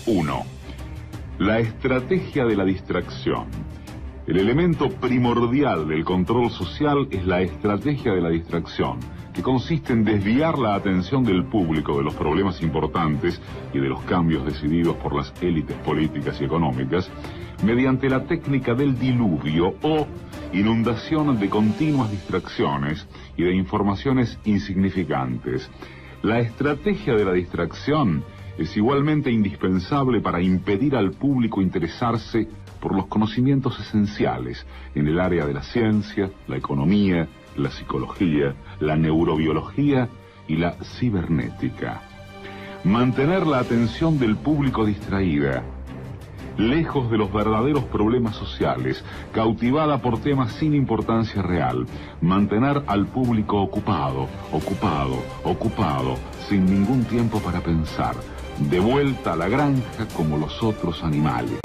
1. La estrategia de la distracción. El elemento primordial del control social es la estrategia de la distracción, que consiste en desviar la atención del público de los problemas importantes y de los cambios decididos por las élites políticas y económicas mediante la técnica del diluvio o inundación de continuas distracciones y de informaciones insignificantes. La estrategia de la distracción es igualmente indispensable para impedir al público interesarse por los conocimientos esenciales en el área de la ciencia, la economía, la psicología, la neurobiología y la cibernética. Mantener la atención del público distraída, lejos de los verdaderos problemas sociales, cautivada por temas sin importancia real, mantener al público ocupado, sin ningún tiempo para pensar, de vuelta a la granja como los otros animales.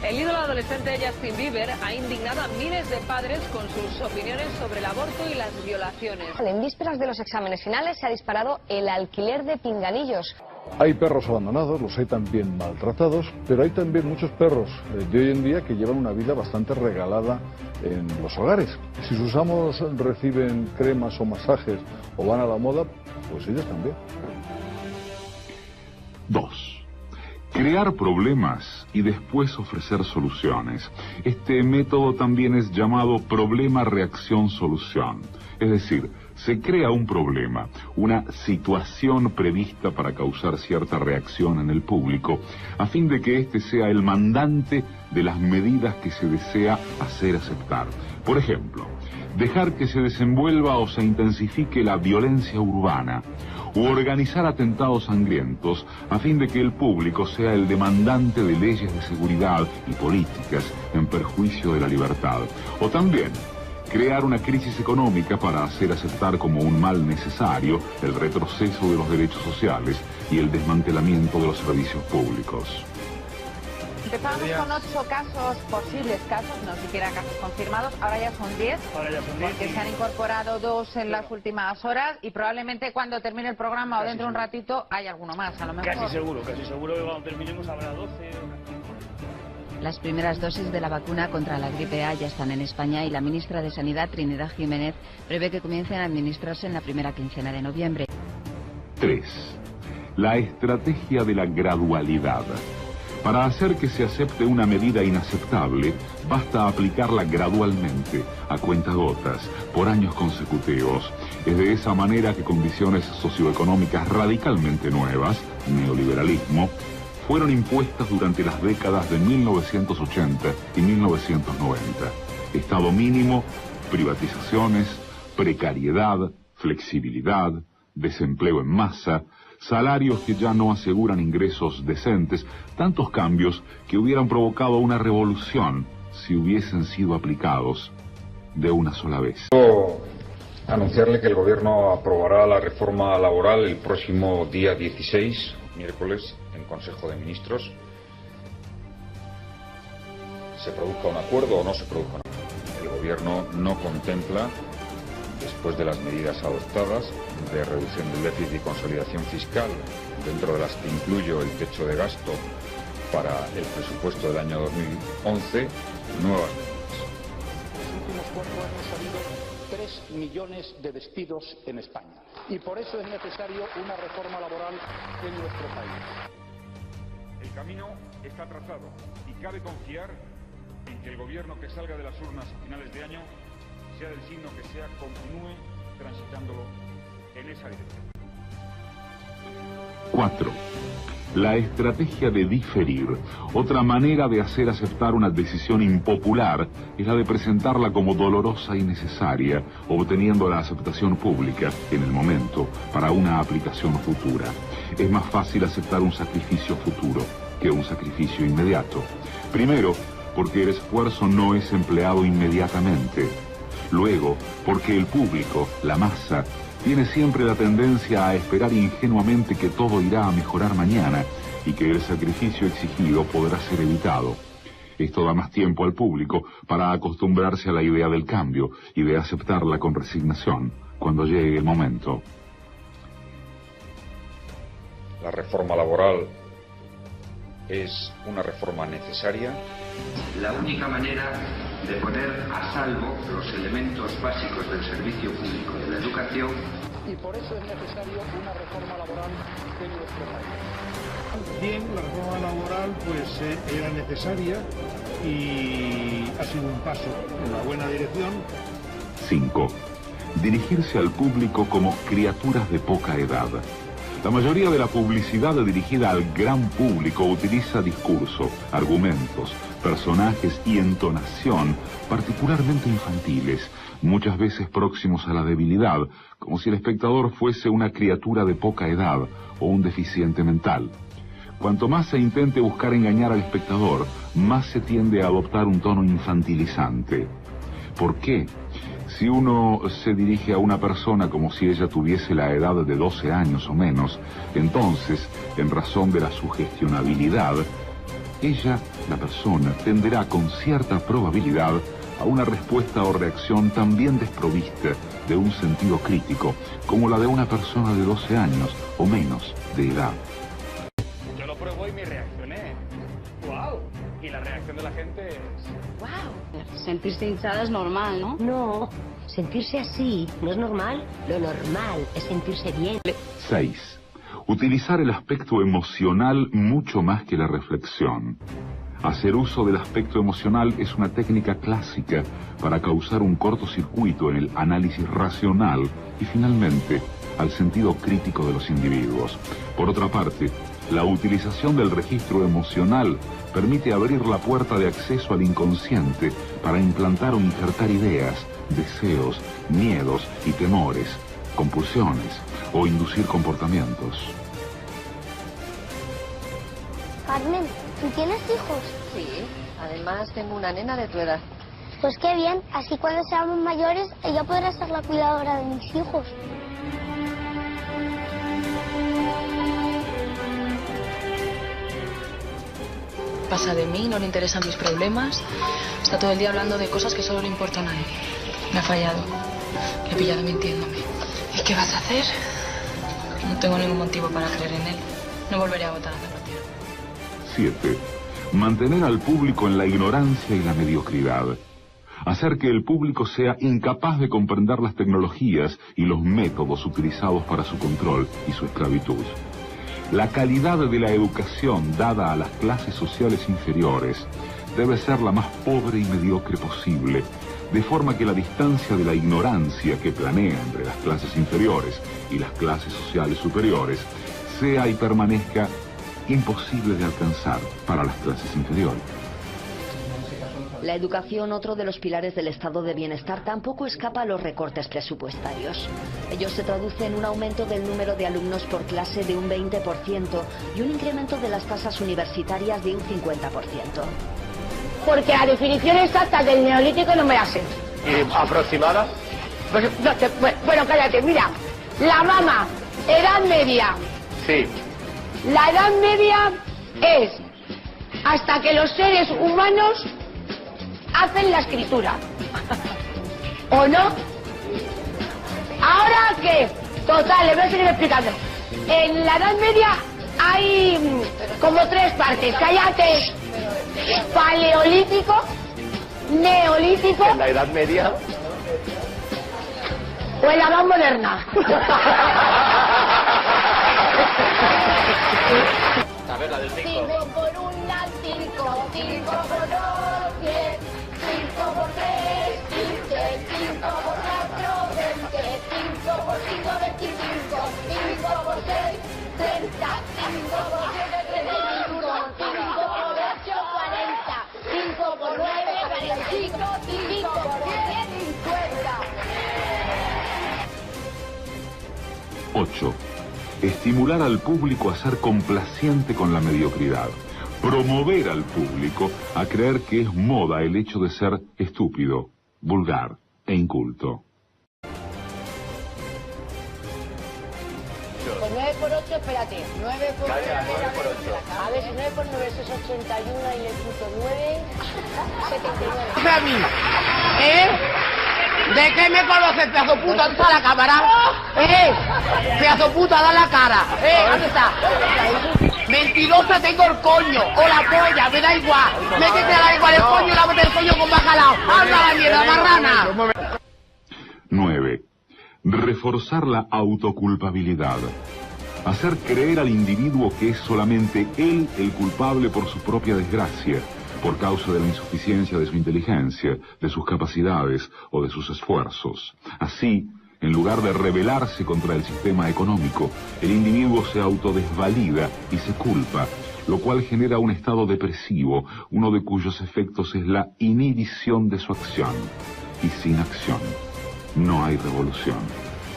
El ídolo adolescente Justin Bieber ha indignado a miles de padres con sus opiniones sobre el aborto y las violaciones. En vísperas de los exámenes finales se ha disparado el alquiler de pinganillos. Hay perros abandonados, los hay también maltratados, pero hay también muchos perros de hoy en día que llevan una vida bastante regalada en los hogares. Si sus amos reciben cremas o masajes o van a la moda, pues ellos también. 2. Crear problemas y después ofrecer soluciones. Este método también es llamado problema-reacción-solución. Es decir, se crea un problema, una situación prevista para causar cierta reacción en el público, a fin de que éste sea el mandante de las medidas que se desea hacer aceptar. Por ejemplo, dejar que se desenvuelva o se intensifique la violencia urbana, u organizar atentados sangrientos a fin de que el público sea el demandante de leyes de seguridad y políticas en perjuicio de la libertad. O también crear una crisis económica para hacer aceptar como un mal necesario el retroceso de los derechos sociales y el desmantelamiento de los servicios públicos. Empezamos con 8 casos, posibles casos, no siquiera casos confirmados, ahora ya son 10, porque se han incorporado 2 en las últimas horas y probablemente cuando termine el programa o dentro de un ratito hay alguno más, a lo mejor. Casi seguro que cuando terminemos habrá 12. Las primeras dosis de la vacuna contra la gripe A ya están en España y la ministra de Sanidad, Trinidad Jiménez, prevé que comiencen a administrarse en la primera quincena de noviembre. 3. La estrategia de la gradualidad. Para hacer que se acepte una medida inaceptable, basta aplicarla gradualmente, a cuentagotas, por años consecutivos. Es de esa manera que condiciones socioeconómicas radicalmente nuevas, neoliberalismo, fueron impuestas durante las décadas de 1980 y 1990. Estado mínimo, privatizaciones, precariedad, flexibilidad, desempleo en masa, salarios que ya no aseguran ingresos decentes, tantos cambios que hubieran provocado una revolución si hubiesen sido aplicados de una sola vez. Quiero anunciarle que el Gobierno aprobará la reforma laboral el próximo día 16, miércoles, en Consejo de Ministros. Se produzca un acuerdo o no se produzca un acuerdo. El Gobierno no contempla, después de las medidas adoptadas de reducción del déficit y consolidación fiscal, dentro de las que incluyo el techo de gasto para el presupuesto del año 2011, nuevas medidas. En los últimos 4 años ha habido 3 millones de despidos en España y por eso es necesario una reforma laboral en nuestro país. El camino está trazado y cabe confiar en que el Gobierno que salga de las urnas a finales de año, sea del signo que sea, continúe transitándolo en esa dirección. 4. La estrategia de diferir. Otra manera de hacer aceptar una decisión impopular es la de presentarla como dolorosa y necesaria, obteniendo la aceptación pública, en el momento, para una aplicación futura. Es más fácil aceptar un sacrificio futuro que un sacrificio inmediato. Primero, porque el esfuerzo no es empleado inmediatamente. Luego, porque el público, la masa, tiene siempre la tendencia a esperar ingenuamente que todo irá a mejorar mañana y que el sacrificio exigido podrá ser evitado. Esto da más tiempo al público para acostumbrarse a la idea del cambio y de aceptarla con resignación cuando llegue el momento. La reforma laboral es una reforma necesaria. La única manera de poner a salvo los elementos básicos del servicio público de la educación. Y por eso es necesario una reforma laboral en nuestro país. Bien, la reforma laboral pues era necesaria y ha sido un paso en la buena dirección. 5. Dirigirse al público como criaturas de poca edad. La mayoría de la publicidad dirigida al gran público utiliza discurso, argumentos, personajes y entonación particularmente infantiles, muchas veces próximos a la debilidad, como si el espectador fuese una criatura de poca edad o un deficiente mental. Cuanto más se intente buscar engañar al espectador, más se tiende a adoptar un tono infantilizante. ¿Por qué? Si uno se dirige a una persona como si ella tuviese la edad de 12 años o menos, entonces, en razón de la sugestionabilidad, ella, la persona, tenderá con cierta probabilidad a una respuesta o reacción también desprovista de un sentido crítico, como la de una persona de 12 años o menos de edad. Yo lo pruebo y me reaccioné. ¡Wow! Y la reacción de la gente es... ¡Wow! Sentirse hinchada es normal, ¿no? No, sentirse así no es normal. Lo normal es sentirse bien. 6. Utilizar el aspecto emocional mucho más que la reflexión. Hacer uso del aspecto emocional es una técnica clásica para causar un cortocircuito en el análisis racional y finalmente al sentido crítico de los individuos. Por otra parte, la utilización del registro emocional permite abrir la puerta de acceso al inconsciente para implantar o injertar ideas, deseos, miedos y temores, compulsiones o inducir comportamientos. Carmen, ¿tú tienes hijos? Sí, además tengo una nena de tu edad. Pues qué bien, así cuando seamos mayores ella podrá ser la cuidadora de mis hijos. Pasa de mí, no le interesan mis problemas. Está todo el día hablando de cosas que solo le importan a él. Me ha fallado. Le he pillado mintiéndome. ¿Y qué vas a hacer? No tengo ningún motivo para creer en él. No volveré a votar a Zapatero. 7. Mantener al público en la ignorancia y la mediocridad. Hacer que el público sea incapaz de comprender las tecnologías y los métodos utilizados para su control y su esclavitud. La calidad de la educación dada a las clases sociales inferiores debe ser la más pobre y mediocre posible, de forma que la distancia de la ignorancia que planea entre las clases inferiores y las clases sociales superiores sea y permanezca imposible de alcanzar para las clases inferiores. La educación, otro de los pilares del estado de bienestar, tampoco escapa a los recortes presupuestarios. Ello se traduce en un aumento del número de alumnos por clase de un 20% y un incremento de las tasas universitarias de un 50%. Porque la definición exacta del neolítico no me la sé. ¿Y aproximada? Pues, no, bueno, cállate, mira. La mama, edad media. Sí. La edad media es hasta que los seres humanos hacen la escritura. ¿O no? ¿Ahora qué? Total, les voy a seguir explicando. En la Edad Media hay como tres partes. Cállate. Paleolítico, neolítico. ¿En la Edad Media? O en la Edad Moderna. A ver, la del 5. 5 por 1, 5, 5 por 2, 10, 5 por 3, 15, 5 por 4, 20, 5 por 5, 25, 5 por 6, 30, 5 por 7, 35, 5 por 8, 40, 5 por 9, 45, 5 por 10, 50. 8. Estimular al público a ser complaciente con la mediocridad. Promover al público a creer que es moda el hecho de ser estúpido, vulgar e inculto. Pues 9 por 8, espérate. 9 por 8. A ver, si 9 por 9 es 81 y le quito 9, 79. ¿A mí? ¿Eh? ¿De qué me conoces, pedazo puto? ¿Está la cámara? ¡Pedazo puta, da la cara! ¿Dónde está? Mentirosa, tengo el coño, o la polla, me da igual. Métete a la igual el coño y la bota el coño con bacalao. ¡Anda la mierda, marrana! 9. Reforzar la autoculpabilidad. Hacer creer al individuo que es solamente él el culpable por su propia desgracia, por causa de la insuficiencia de su inteligencia, de sus capacidades o de sus esfuerzos. Así, en lugar de rebelarse contra el sistema económico, el individuo se autodesvalida y se culpa, lo cual genera un estado depresivo, uno de cuyos efectos es la inhibición de su acción. Y sin acción, no hay revolución.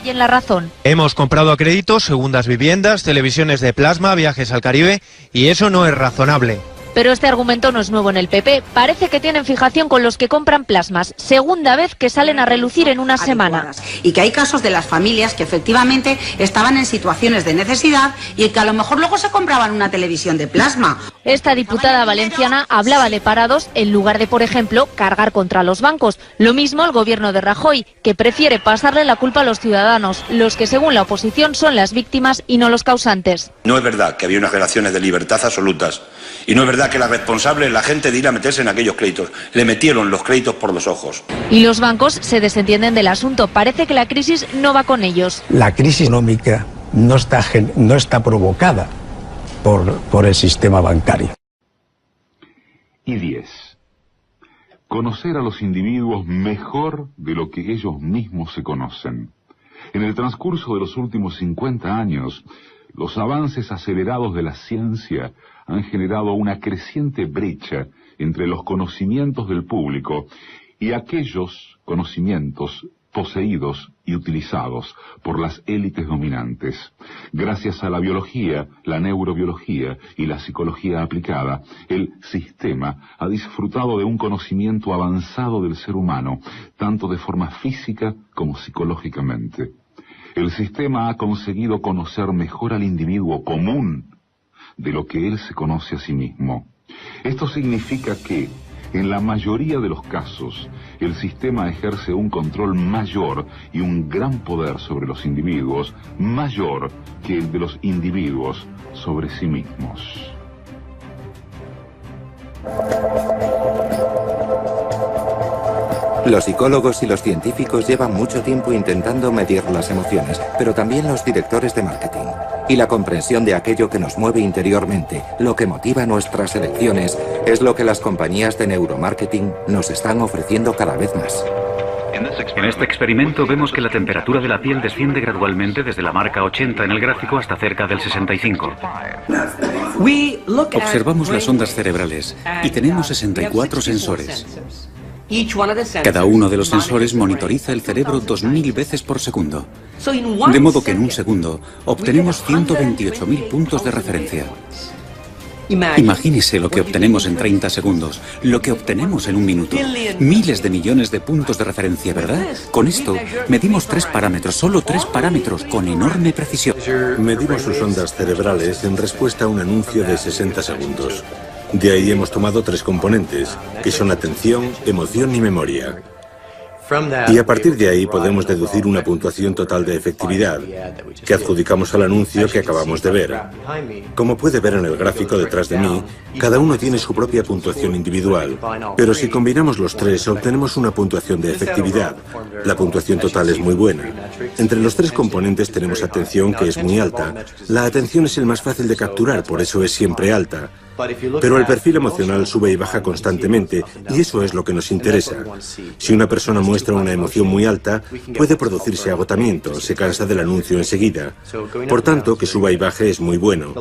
Y en La Razón. Hemos comprado a crédito segundas viviendas, televisiones de plasma, viajes al Caribe, y eso no es razonable. Pero este argumento no es nuevo en el PP. Parece que tienen fijación con los que compran plasmas. Segunda vez que salen a relucir en una semana. Y que hay casos de las familias que efectivamente estaban en situaciones de necesidad y que a lo mejor luego se compraban una televisión de plasma. Esta diputada valenciana hablaba de parados en lugar de, por ejemplo, cargar contra los bancos. Lo mismo el gobierno de Rajoy, que prefiere pasarle la culpa a los ciudadanos, los que según la oposición son las víctimas y no los causantes. No es verdad que había unas relaciones de libertad absolutas. Y no es verdad que la responsable es la gente de ir a meterse en aquellos créditos. Le metieron los créditos por los ojos. Y los bancos se desentienden del asunto. Parece que la crisis no va con ellos. La crisis económica no está provocada por el sistema bancario. Y 10. Conocer a los individuos mejor de lo que ellos mismos se conocen. En el transcurso de los últimos 50 años, los avances acelerados de la ciencia han generado una creciente brecha entre los conocimientos del público y aquellos conocimientos poseídos y utilizados por las élites dominantes. Gracias a la biología, la neurobiología y la psicología aplicada, el sistema ha disfrutado de un conocimiento avanzado del ser humano, tanto de forma física como psicológicamente. El sistema ha conseguido conocer mejor al individuo común de lo que él se conoce a sí mismo. Esto significa que, en la mayoría de los casos, el sistema ejerce un control mayor y un gran poder sobre los individuos, mayor que el de los individuos sobre sí mismos. Los psicólogos y los científicos llevan mucho tiempo intentando medir las emociones, pero también los directores de marketing. Y la comprensión de aquello que nos mueve interiormente, lo que motiva nuestras elecciones, es lo que las compañías de neuromarketing nos están ofreciendo cada vez más. En este experimento vemos que la temperatura de la piel desciende gradualmente desde la marca 80 en el gráfico hasta cerca del 65. Observamos las ondas cerebrales y tenemos 64 sensores. Cada uno de los sensores monitoriza el cerebro 2000 veces por segundo. De modo que en un segundo obtenemos 128.000 puntos de referencia. Imagínese lo que obtenemos en 30 segundos, lo que obtenemos en un minuto. Miles de millones de puntos de referencia, ¿verdad? Con esto medimos 3 parámetros, solo 3 parámetros, con enorme precisión. Medimos sus ondas cerebrales en respuesta a un anuncio de 60 segundos. De ahí hemos tomado 3 componentes, que son atención, emoción y memoria. Y a partir de ahí podemos deducir una puntuación total de efectividad, que adjudicamos al anuncio que acabamos de ver. Como puede ver en el gráfico detrás de mí, cada uno tiene su propia puntuación individual, pero si combinamos los 3 obtenemos una puntuación de efectividad. La puntuación total es muy buena. Entre los 3 componentes tenemos atención, que es muy alta. La atención es el más fácil de capturar, por eso es siempre alta. Pero el perfil emocional sube y baja constantemente, y eso es lo que nos interesa. Si una persona muestra una emoción muy alta, puede producirse agotamiento, se cansa del anuncio enseguida. Por tanto, que suba y baje es muy bueno.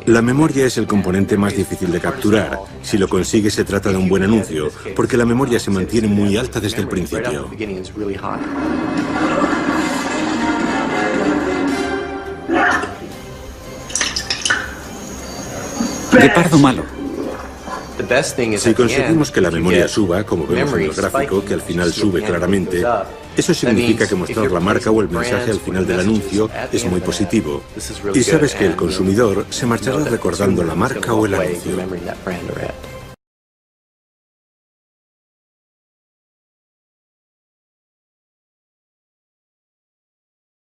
La memoria es el componente más difícil de capturar. Si lo consigue, se trata de un buen anuncio, porque la memoria se mantiene muy alta desde el principio. De pardo malo. Si conseguimos que la memoria suba, como vemos en el gráfico, que al final sube claramente, eso significa que mostrar la marca o el mensaje al final del anuncio es muy positivo. Y sabes que el consumidor se marchará recordando la marca o el anuncio.